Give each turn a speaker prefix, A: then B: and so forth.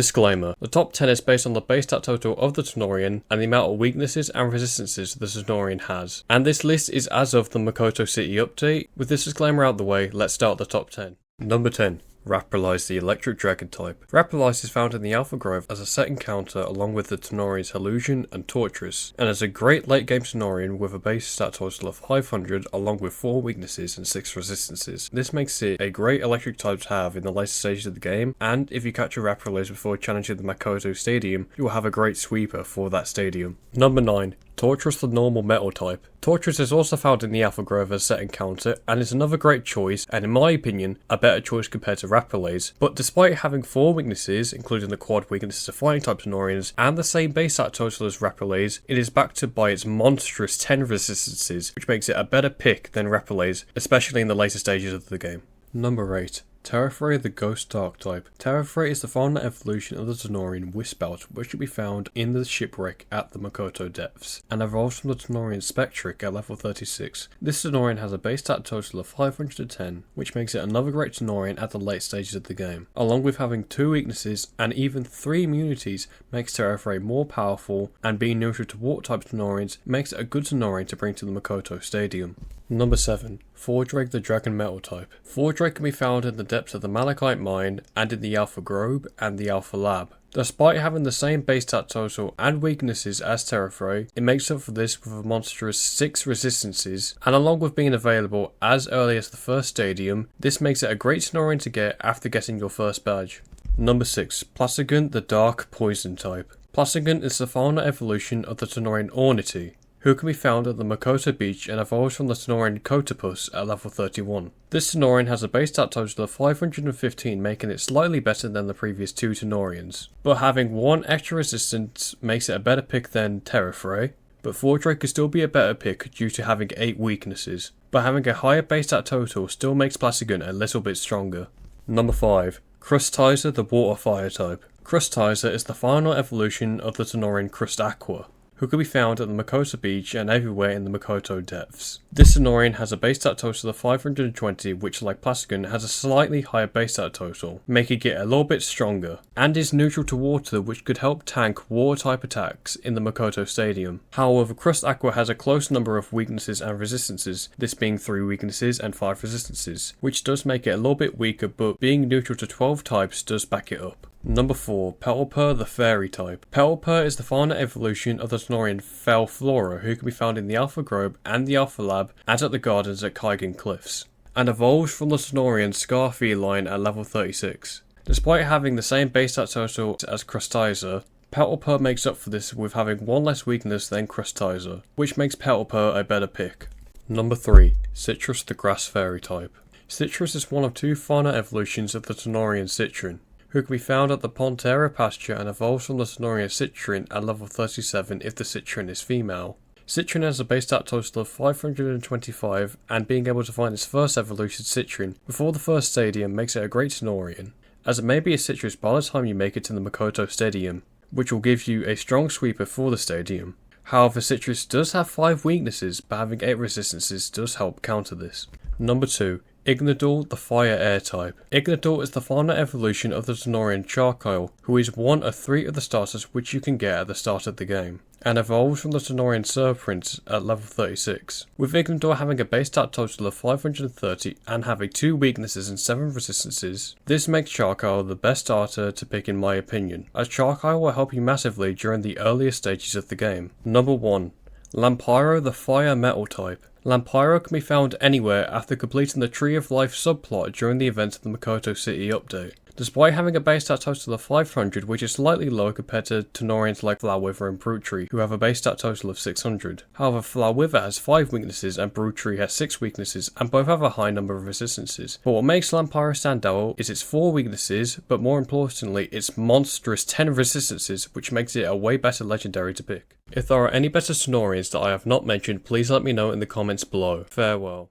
A: Disclaimer: the top 10 is based on the base stat total of the Tanorian and the amount of weaknesses and resistances the Tanorian has. And this list is as of the Makoto City update. With this disclaimer out the way, let's start the top 10. Number 10. Rapalize, the electric dragon type. Rapalize is found in the Alpha Grove as a set encounter along with the Tanorians Illusion and Torturous, and is a great late game Tanorian with a base stat total of 500 along with 4 weaknesses and 6 resistances. This makes it a great electric type to have in the later stages of the game, and if you catch a Rapalize before challenging the Makoto Stadium, you will have a great sweeper for that stadium. Number 9. Torturous, the normal metal type. Torturous is also found in the Alpha Grove as a set encounter and is another great choice, and in my opinion a better choice compared to Rapalize, but despite having 4 weaknesses, including the quad weaknesses of fighting type Tanorians and the same base stat total as Rapalize, it is backed by its monstrous 10 resistances, which makes it a better pick than Rapalize, especially in the later stages of the game. Number 8. Terrafray, the Ghost Dark type. Terrafray is the final evolution of the Tanorian Wispout, which can be found in the shipwreck at the Makoto depths, and evolves from the Tanorian Spectric at level 36. This Tanorian has a base stat total of 510, which makes it another great Tanorian at the late stages of the game. Along with having 2 weaknesses and even 3 immunities makes Terrafray more powerful, and being neutral to water type Tanorians makes it a good Tanorian to bring to the Makoto Stadium. Number 7. Fordrake, the Dragon Metal type. Fordrake can be found in the depths of the Malachite Mine and in the Alpha Grove and the Alpha Lab. Despite having the same base stat total and weaknesses as Terrafray, it makes up for this with a monstrous 6 resistances, and along with being available as early as the first stadium, this makes it a great Tanorian to get after getting your first badge. Number 6. Plastigun, the Dark Poison type. Plastigun is the final evolution of the Tanorian Ornity, who can be found at the Makoto Beach and evolves from the Tanorian Kotopus at level 31. This Tanorian has a base stat total of 515, making it slightly better than the previous 2 Tanorians, but having 1 extra resistance makes it a better pick than Terrafray, but Fordrake could still be a better pick due to having 8 weaknesses, but having a higher base stat total still makes Plastigun a little bit stronger. Number 5. Crustizer, the Water Fire type. Crustizer is the final evolution of the Tanorian Crust Aqua, who can be found at the Makoto Beach and everywhere in the Makoto depths. This Tanorian has a base stat total of 520, which like Plastigun has a slightly higher base stat total, making it a little bit stronger, and is neutral to water, which could help tank water type attacks in the Makoto Stadium. However, Crust Aqua has a close number of weaknesses and resistances, this being 3 weaknesses and 5 resistances, which does make it a little bit weaker, but being neutral to 12 types does back it up. Number 4. Petalpur, the Fairy type. Petalpur is the final evolution of the Tanorian Felflora, who can be found in the Alpha Grove and the Alpha Lab and at the gardens at Kaigan Cliffs, and evolves from the Tanorian Scar Feline at level 36. Despite having the same base stat total as Crustizer, Petalpur makes up for this with having 1 less weakness than Crustizer, which makes Petalpur a better pick. Number 3. Citrus, the Grass Fairy type. Citrus is one of 2 final evolutions of the Tanorian Citron, who can be found at the Pontera pasture and evolves from the Tanorian Citron at level 37 if the Citron is female. Citron has a base stat total of 525, and being able to find its first evolution Citron before the first stadium makes it a great Tanorian, as it may be a Citrus by the time you make it to the Makoto Stadium, which will give you a strong sweeper for the stadium. However, Citrus does have 5 weaknesses, but having 8 resistances does help counter this. Number 2. Ignador, the Fire Air type. Ignador is the final evolution of the Tanorian Charcoal, who is one of 3 of the starters which you can get at the start of the game, and evolves from the Tanorian Serpent at level 36. With Ignador having a base stat total of 530 and having 2 weaknesses and 7 resistances, this makes Charcoal the best starter to pick in my opinion, as Charcoal will help you massively during the earlier stages of the game. Number 1. Lampyro, the Fire Metal type. Lampyro can be found anywhere after completing the Tree of Life subplot during the events of the Makoto City update. Despite having a base stat total of 500, which is slightly lower compared to Tanorians like Flowwither and Brute, who have a base stat total of 600. However, Flowwither has 5 weaknesses and Brute has 6 weaknesses, and both have a high number of resistances. But what makes Lampyro stand out is its 4 weaknesses, but more importantly, its monstrous 10 resistances, which makes it a way better legendary to pick. If there are any better Tanorians that I have not mentioned, please let me know in the comments below. Farewell.